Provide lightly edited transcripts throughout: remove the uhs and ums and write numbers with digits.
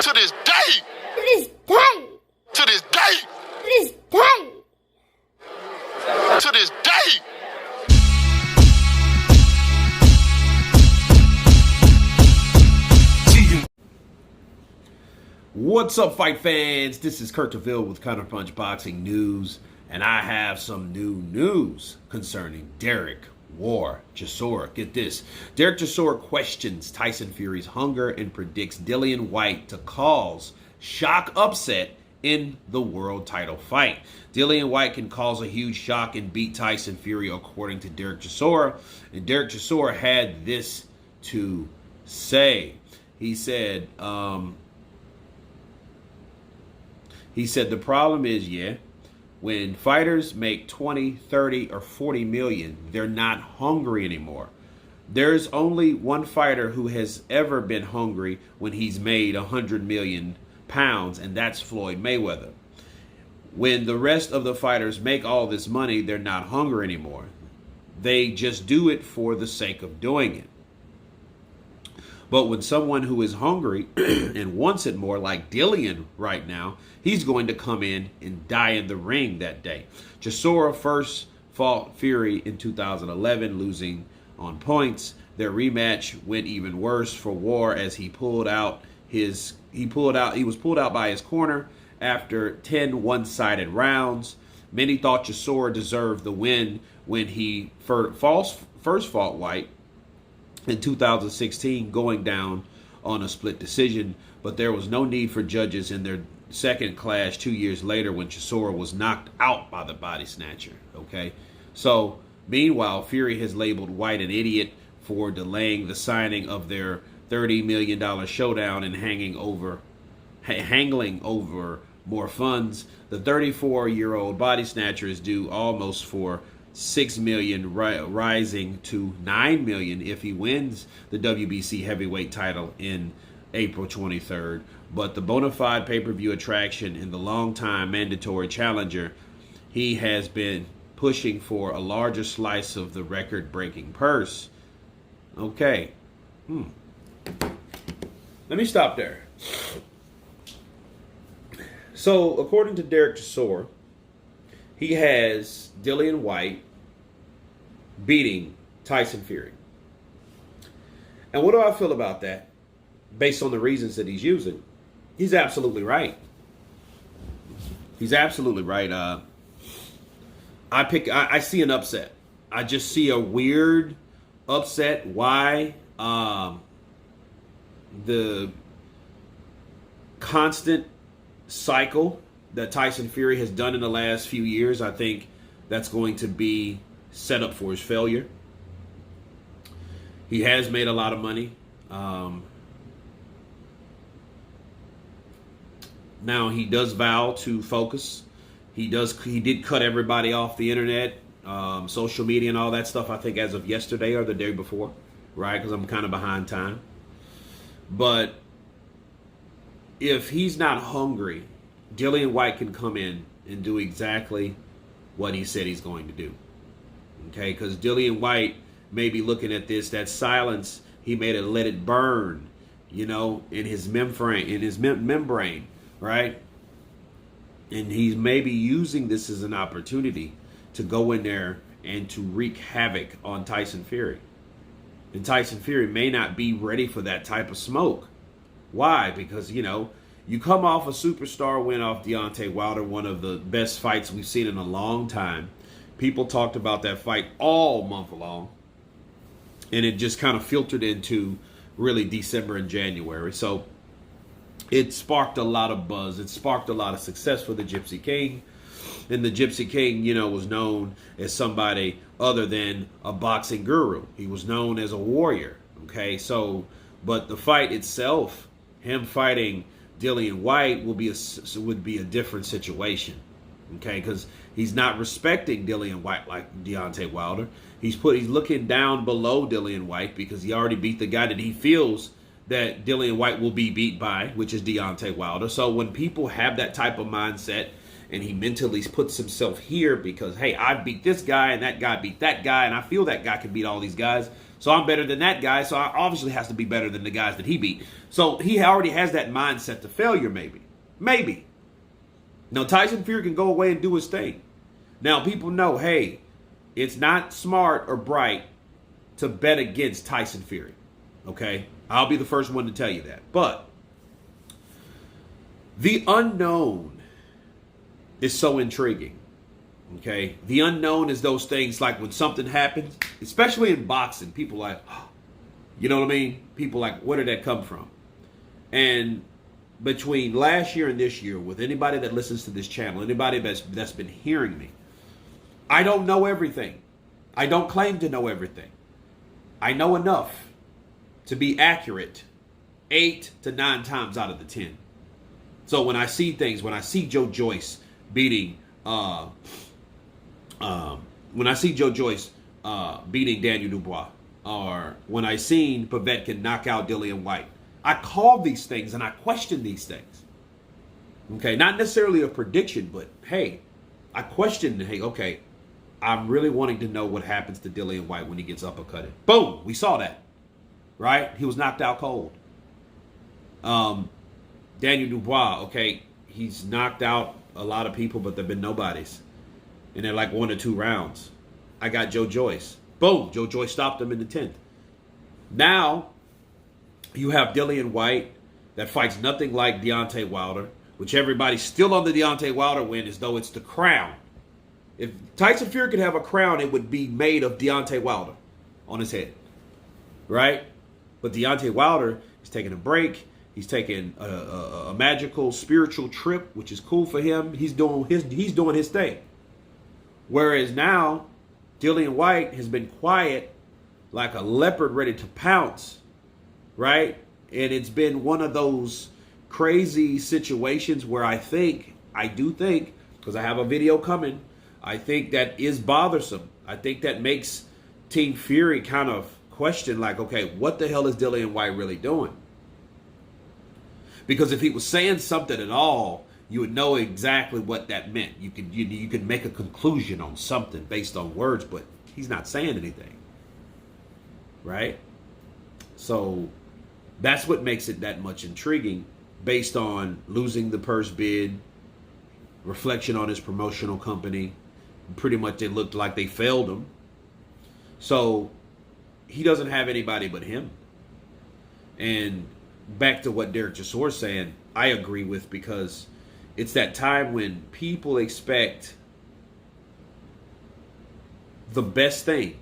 To this day. To this day. To this day. To this day. To this day. What's up, fight fans? This is Kurt DeVille with Counterpunch Boxing News, and I have some new news concerning Derek Chisora. Get this. Derek Chisora questions Tyson Fury's hunger and predicts Dillian Whyte to cause shock upset in the world title fight. Dillian Whyte can cause a huge shock and beat Tyson Fury, according to Derek Chisora. And Derek Chisora had this to say. He said, the problem is, when fighters make 20, 30, or 40 million, they're not hungry anymore. There's only one fighter who has ever been hungry when he's made 100 million pounds, and that's Floyd Mayweather. When the rest of the fighters make all this money, they're not hungry anymore. They just do it for the sake of doing it. But when someone who is hungry and wants it more, like Dillian right now, he's going to come in and die in the ring that day. Chisora first fought Fury in 2011, losing on points. Their rematch went even worse for War as he was pulled out by his corner after 10 one-sided rounds. Many thought Chisora deserved the win when he first fought Whyte in 2016, going down on a split decision, but there was no need for judges in their second clash 2 years later when Chisora was knocked out by the body snatcher. Okay, so meanwhile, Fury has labeled Whyte an idiot for delaying the signing of their $30 million showdown and haggling over more funds. The 34-year-old body snatcher is due almost for $6 million, rising to $9 million if he wins the WBC heavyweight title in April 23rd. But the bona fide pay-per-view attraction and the long-time mandatory challenger, he has been pushing for a larger slice of the record-breaking purse. Okay. Let me stop there. So, according to Derek Chisora, he has Dillian Whyte beating Tyson Fury. And what do I feel about that? Based on the reasons that he's using, he's absolutely right. He's absolutely right. I see an upset. I just see a weird upset. Why? The constant cycle that Tyson Fury has done in the last few years, I think that's going to be set up for his failure. He has made a lot of money. Now he does vow to focus. He did cut everybody off the internet, social media and all that stuff, I think as of yesterday or the day before, right? Because I'm kind of behind time. But if he's not hungry, Dillian Whyte can come in and do exactly what he said he's going to do. Okay, because Dillian Whyte may be looking at this, that silence, he made it let it burn, in his membrane, right? And he's maybe using this as an opportunity to go in there and to wreak havoc on Tyson Fury. And Tyson Fury may not be ready for that type of smoke. Why? Because, you come off a superstar win off Deontay Wilder, one of the best fights we've seen in a long time. People talked about that fight all month long. And it just kind of filtered into really December and January. So it sparked a lot of buzz. It sparked a lot of success for the Gypsy King. And the Gypsy King, was known as somebody other than a boxing guru. He was known as a warrior. Okay, so, but the fight itself, him fighting Dillian Whyte would be a different situation, okay? Because he's not respecting Dillian Whyte like Deontay Wilder. He's looking down below Dillian Whyte because he already beat the guy that he feels that Dillian Whyte will be beat by, which is Deontay Wilder. So when people have that type of mindset, and he mentally puts himself here because, hey, I beat this guy and that guy beat that guy, and I feel that guy can beat all these guys. So I'm better than that guy. So I obviously has to be better than the guys that he beat. So he already has that mindset to failure, maybe. Maybe. Now, Tyson Fury can go away and do his thing. Now, people know, hey, it's not smart or bright to bet against Tyson Fury. Okay? I'll be the first one to tell you that. But the unknown is so intriguing. Okay? The unknown is those things like when something happens, especially in boxing, people like, oh, you know what I mean? People like, where did that come from? And between last year and this year, with anybody that listens to this channel, anybody that's been hearing me, I don't know everything. I don't claim to know everything. I know enough to be accurate 8 to 9 times out of the 10. So when I see things, when I see Joe Joyce beating, beating Daniel Dubois, or when I seen Povetkin knock out Dillian Whyte, I call these things and I question these things. Okay, not necessarily a prediction, but hey, I question, hey, okay, I'm really wanting to know what happens to Dillian Whyte when he gets uppercutted. Boom, we saw that, right? He was knocked out cold. Daniel Dubois, okay, he's knocked out a lot of people, but there've been nobodies. And they're like 1 or 2 rounds. I got Joe Joyce. Boom, Joe Joyce stopped him in the 10th. Now, you have Dillian Whyte that fights nothing like Deontay Wilder, which everybody's still on the Deontay Wilder win as though it's the crown. If Tyson Fury could have a crown, it would be made of Deontay Wilder on his head, right? But Deontay Wilder is taking a break. He's taking a magical spiritual trip, which is cool for him. He's doing his thing. Whereas now, Dillian Whyte has been quiet like a leopard ready to pounce, right? And it's been one of those crazy situations where I do think, because I have a video coming, I think that is bothersome. I think that makes Team Fury kind of question, like, okay, what the hell is Dillian Whyte really doing? Because if he was saying something at all, you would know exactly what that meant. You could make a conclusion on something based on words, but he's not saying anything, right? So that's what makes it that much intriguing, based on losing the purse bid, reflection on his promotional company. Pretty much it looked like they failed him. So he doesn't have anybody but him. And back to what Derek Chisora is saying, I agree with, because it's that time when people expect the best thing,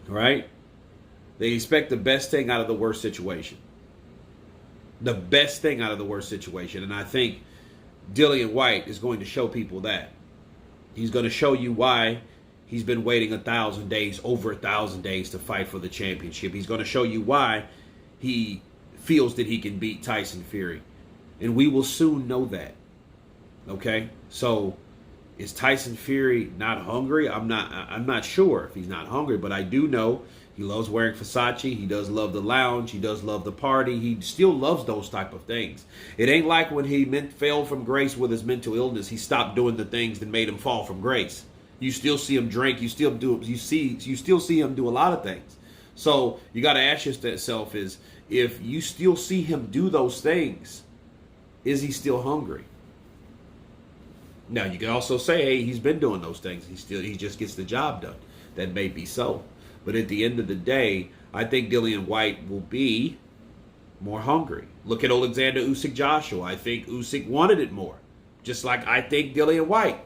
right? They expect the best thing out of the worst situation. The best thing out of the worst situation. And I think Dillian Whyte is going to show people that. He's going to show you why he's been waiting 1,000 days, over 1,000 days to fight for the championship. He's going to show you why he feels that he can beat Tyson Fury. And we will soon know that. Okay? So is Tyson Fury not hungry? I'm not sure if he's not hungry, but I do know he loves wearing Versace. He does love the lounge. He does love the party. He still loves those type of things. It ain't like when he fell from grace with his mental illness, he stopped doing the things that made him fall from grace. You still see him drink. You still see him do a lot of things. So you got to ask yourself, is if you still see him do those things, is he still hungry? Now you can also say, hey, he's been doing those things. He just gets the job done. That may be so. But at the end of the day, I think Dillian Whyte will be more hungry. Look at Alexander Usyk Joshua. I think Usyk wanted it more. Just like I think Dillian Whyte.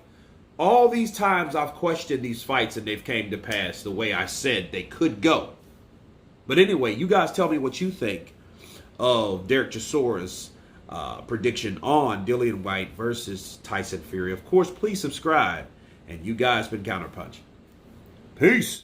All these times I've questioned these fights and they've came to pass the way I said they could go. But anyway, you guys tell me what you think of Derek Chisora's prediction on Dillian Whyte versus Tyson Fury. Of course, please subscribe. And you guys been Counterpunch. Peace.